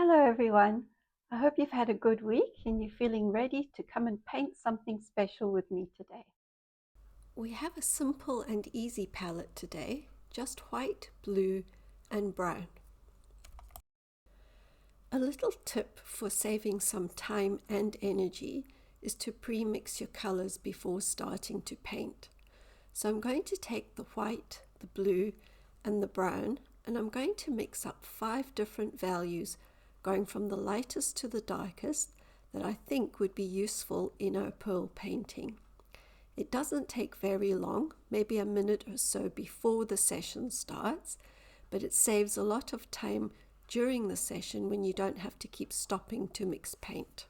Hello everyone. I hope you've had a good week and you're feeling ready to come and paint something special with me today. We have a simple and easy palette today, just white, blue and brown. A little tip for saving some time and energy is to pre-mix your colors before starting to paint. So I'm going to take the white, the blue and the brown, and I'm going to mix up 5 different values going from the lightest to the darkest that I think would be useful in a pearl painting. It doesn't take very long, maybe a minute or so before the session starts, but it saves a lot of time during the session when you don't have to keep stopping to mix paint.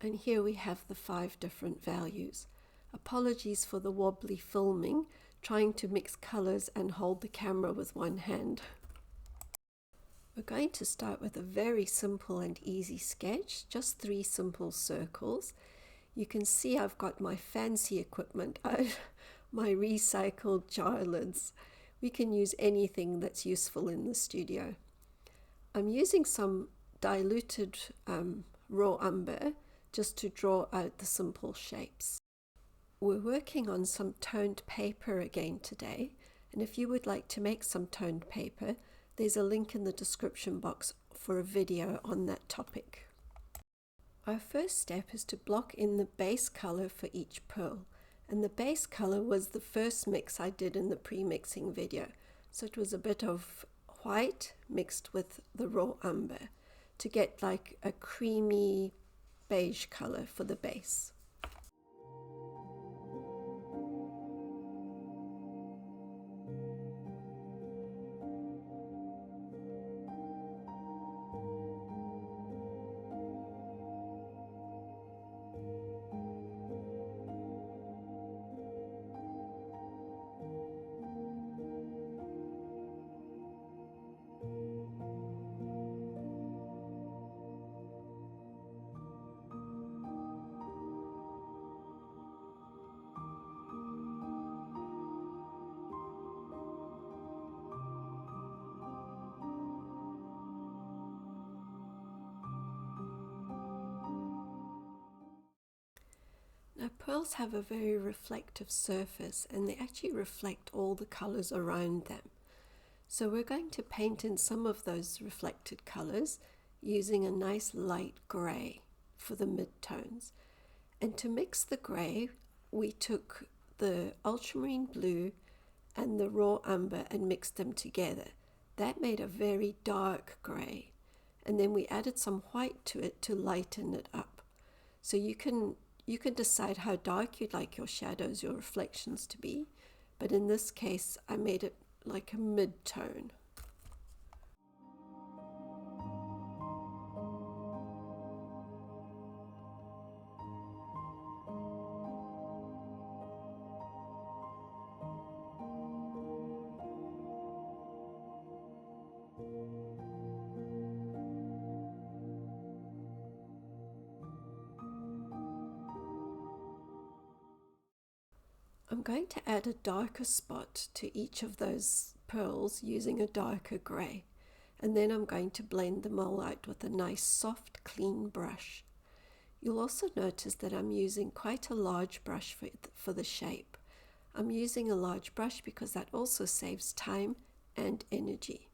And here we have the 5 different values. Apologies for the wobbly filming, trying to mix colors and hold the camera with one hand. We're going to start with a very simple and easy sketch, just 3 simple circles. You can see I've got my fancy equipment out, my recycled jar lids. We can use anything that's useful in the studio. I'm using some diluted raw umber just to draw out the simple shapes. We're working on some toned paper again today, and if you would like to make some toned paper, there's a link in the description box for a video on that topic. Our first step is to block in the base color for each pearl, and the base color was the first mix I did in the pre-mixing video, so it was a bit of white mixed with the raw umber to get like a creamy beige color for the base. Now pearls have a very reflective surface and they actually reflect all the colors around them. So we're going to paint in some of those reflected colors using a nice light gray for the midtones. And to mix the gray, we took the ultramarine blue and the raw umber and mixed them together. That made a very dark gray. And then we added some white to it to lighten it up. So you can decide how dark you'd like your shadows, your reflections to be, but in this case I made it like a mid-tone. I'm going to add a darker spot to each of those pearls using a darker grey, and then I'm going to blend them all out with a nice soft clean brush. You'll also notice that I'm using quite a large brush for the shape. I'm using a large brush because that also saves time and energy.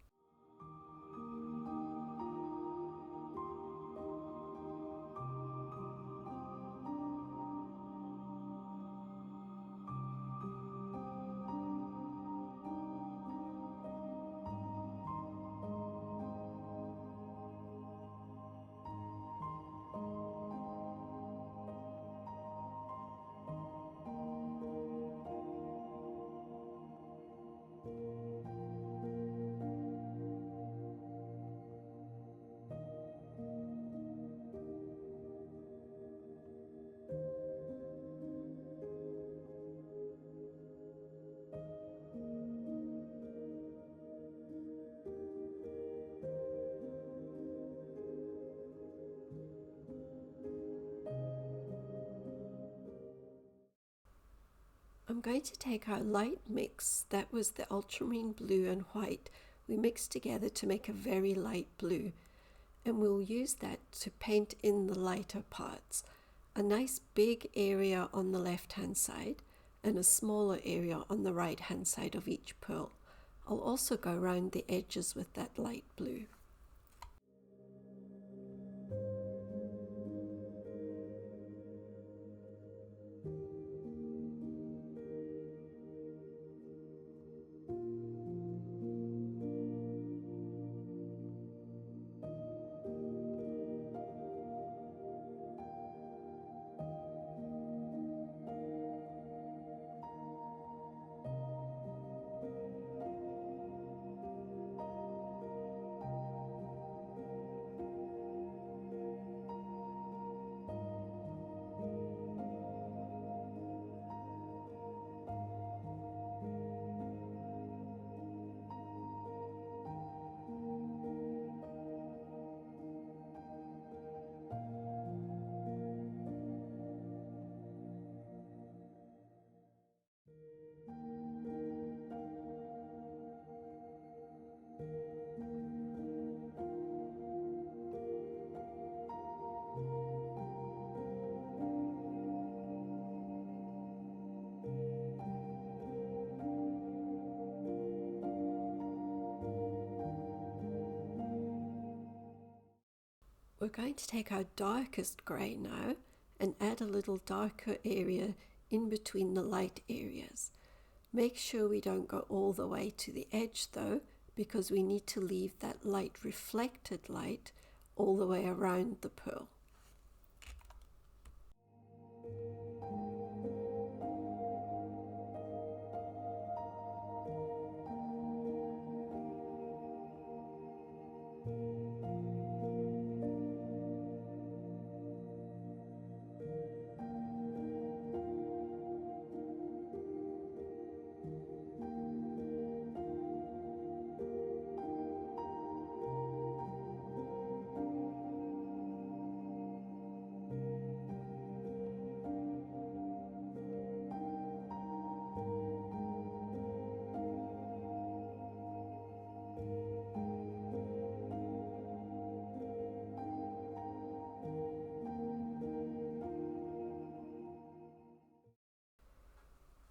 I'm going to take our light mix, that was the ultramarine blue and white, we mixed together to make a very light blue, and we'll use that to paint in the lighter parts. A nice big area on the left hand side and a smaller area on the right hand side of each pearl. I'll also go around the edges with that light blue. We're going to take our darkest grey now and add a little darker area in between the light areas. Make sure we don't go all the way to the edge though, because we need to leave that light reflected light all the way around the pearl.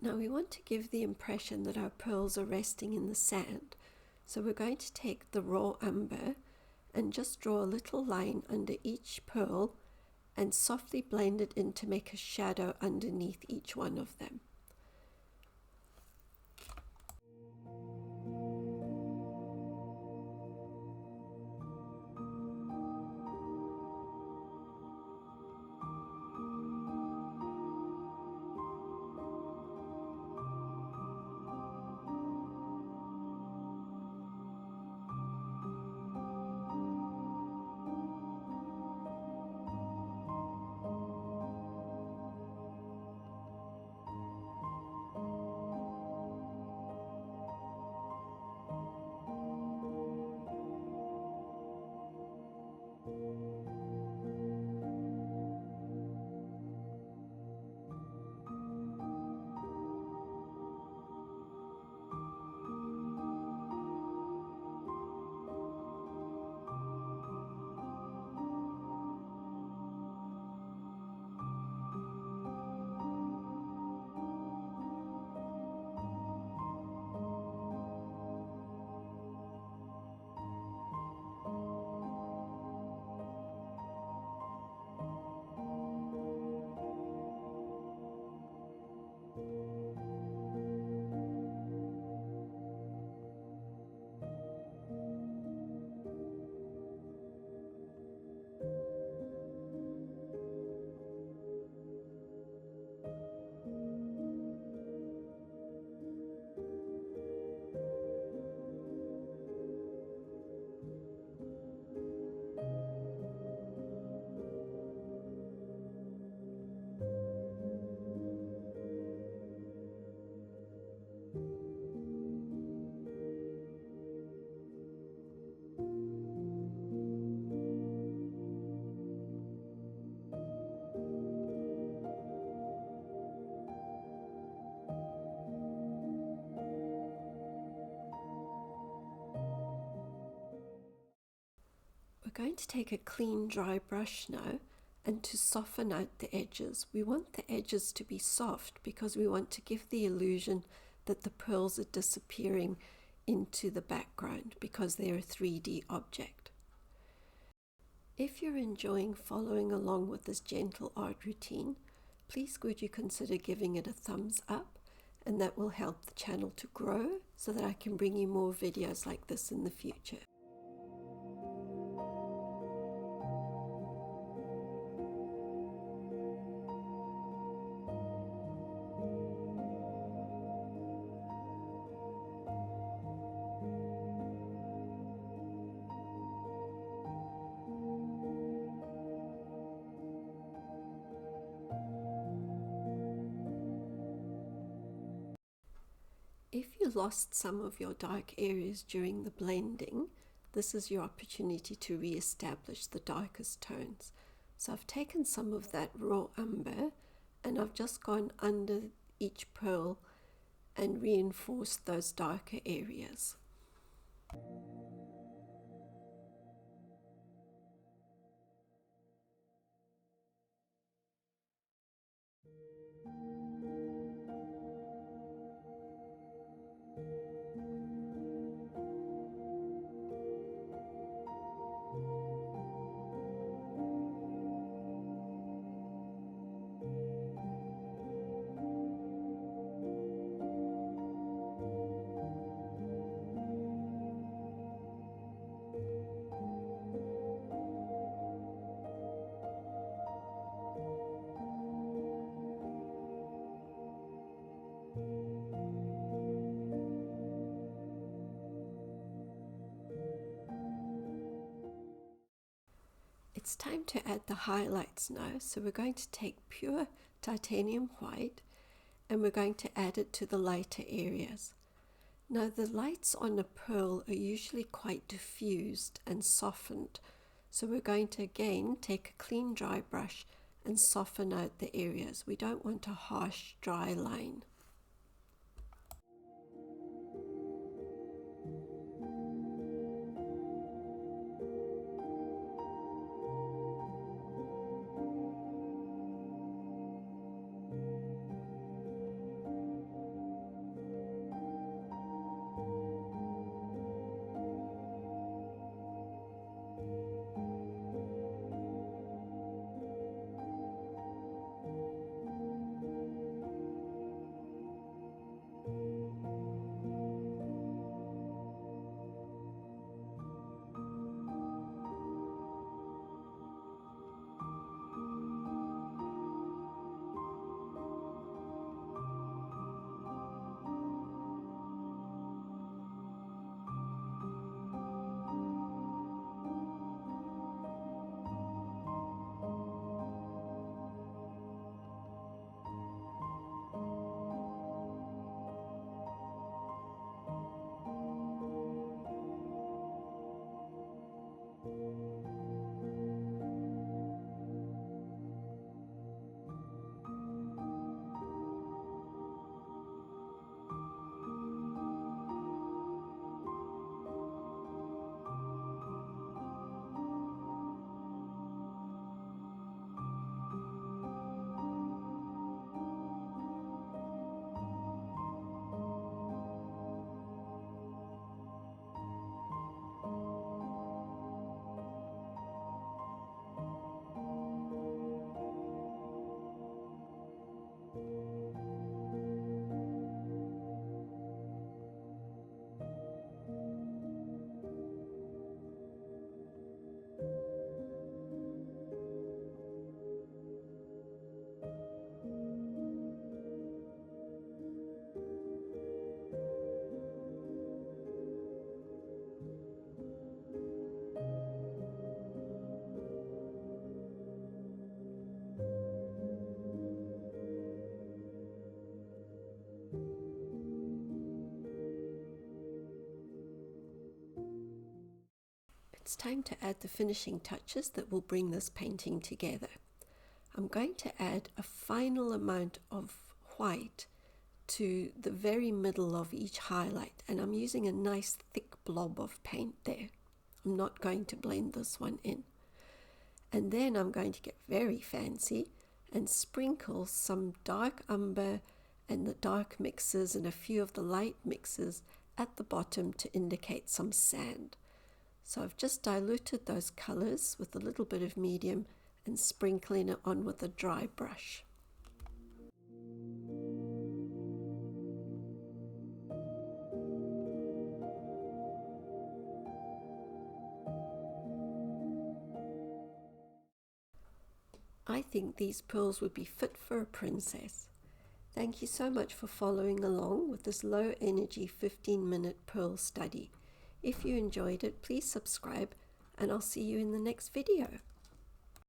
Now we want to give the impression that our pearls are resting in the sand. So we're going to take the raw umber and just draw a little line under each pearl and softly blend it in to make a shadow underneath each one of them. going to take a clean dry brush now, and to soften out the edges. We want the edges to be soft because we want to give the illusion that the pearls are disappearing into the background because they're a 3D object. If you're enjoying following along with this gentle art routine, please would you consider giving it a thumbs up, and that will help the channel to grow so that I can bring you more videos like this in the future. If you lost some of your dark areas during the blending, this is your opportunity to re-establish the darkest tones. So I've taken some of that raw umber and I've just gone under each pearl and reinforced those darker areas. It's time to add the highlights now, so we're going to take pure titanium white and we're going to add it to the lighter areas. Now the lights on a pearl are usually quite diffused and softened, so we're going to again take a clean dry brush and soften out the areas. We don't want a harsh dry line. It's time to add the finishing touches that will bring this painting together. I'm going to add a final amount of white to the very middle of each highlight, and I'm using a nice thick blob of paint there. I'm not going to blend this one in. And then I'm going to get very fancy and sprinkle some dark umber and the dark mixes and a few of the light mixes at the bottom to indicate some sand. So I've just diluted those colors with a little bit of medium and sprinkling it on with a dry brush. I think these pearls would be fit for a princess. Thank you so much for following along with this low energy 15-minute pearl study. If you enjoyed it, please subscribe and I'll see you in the next video.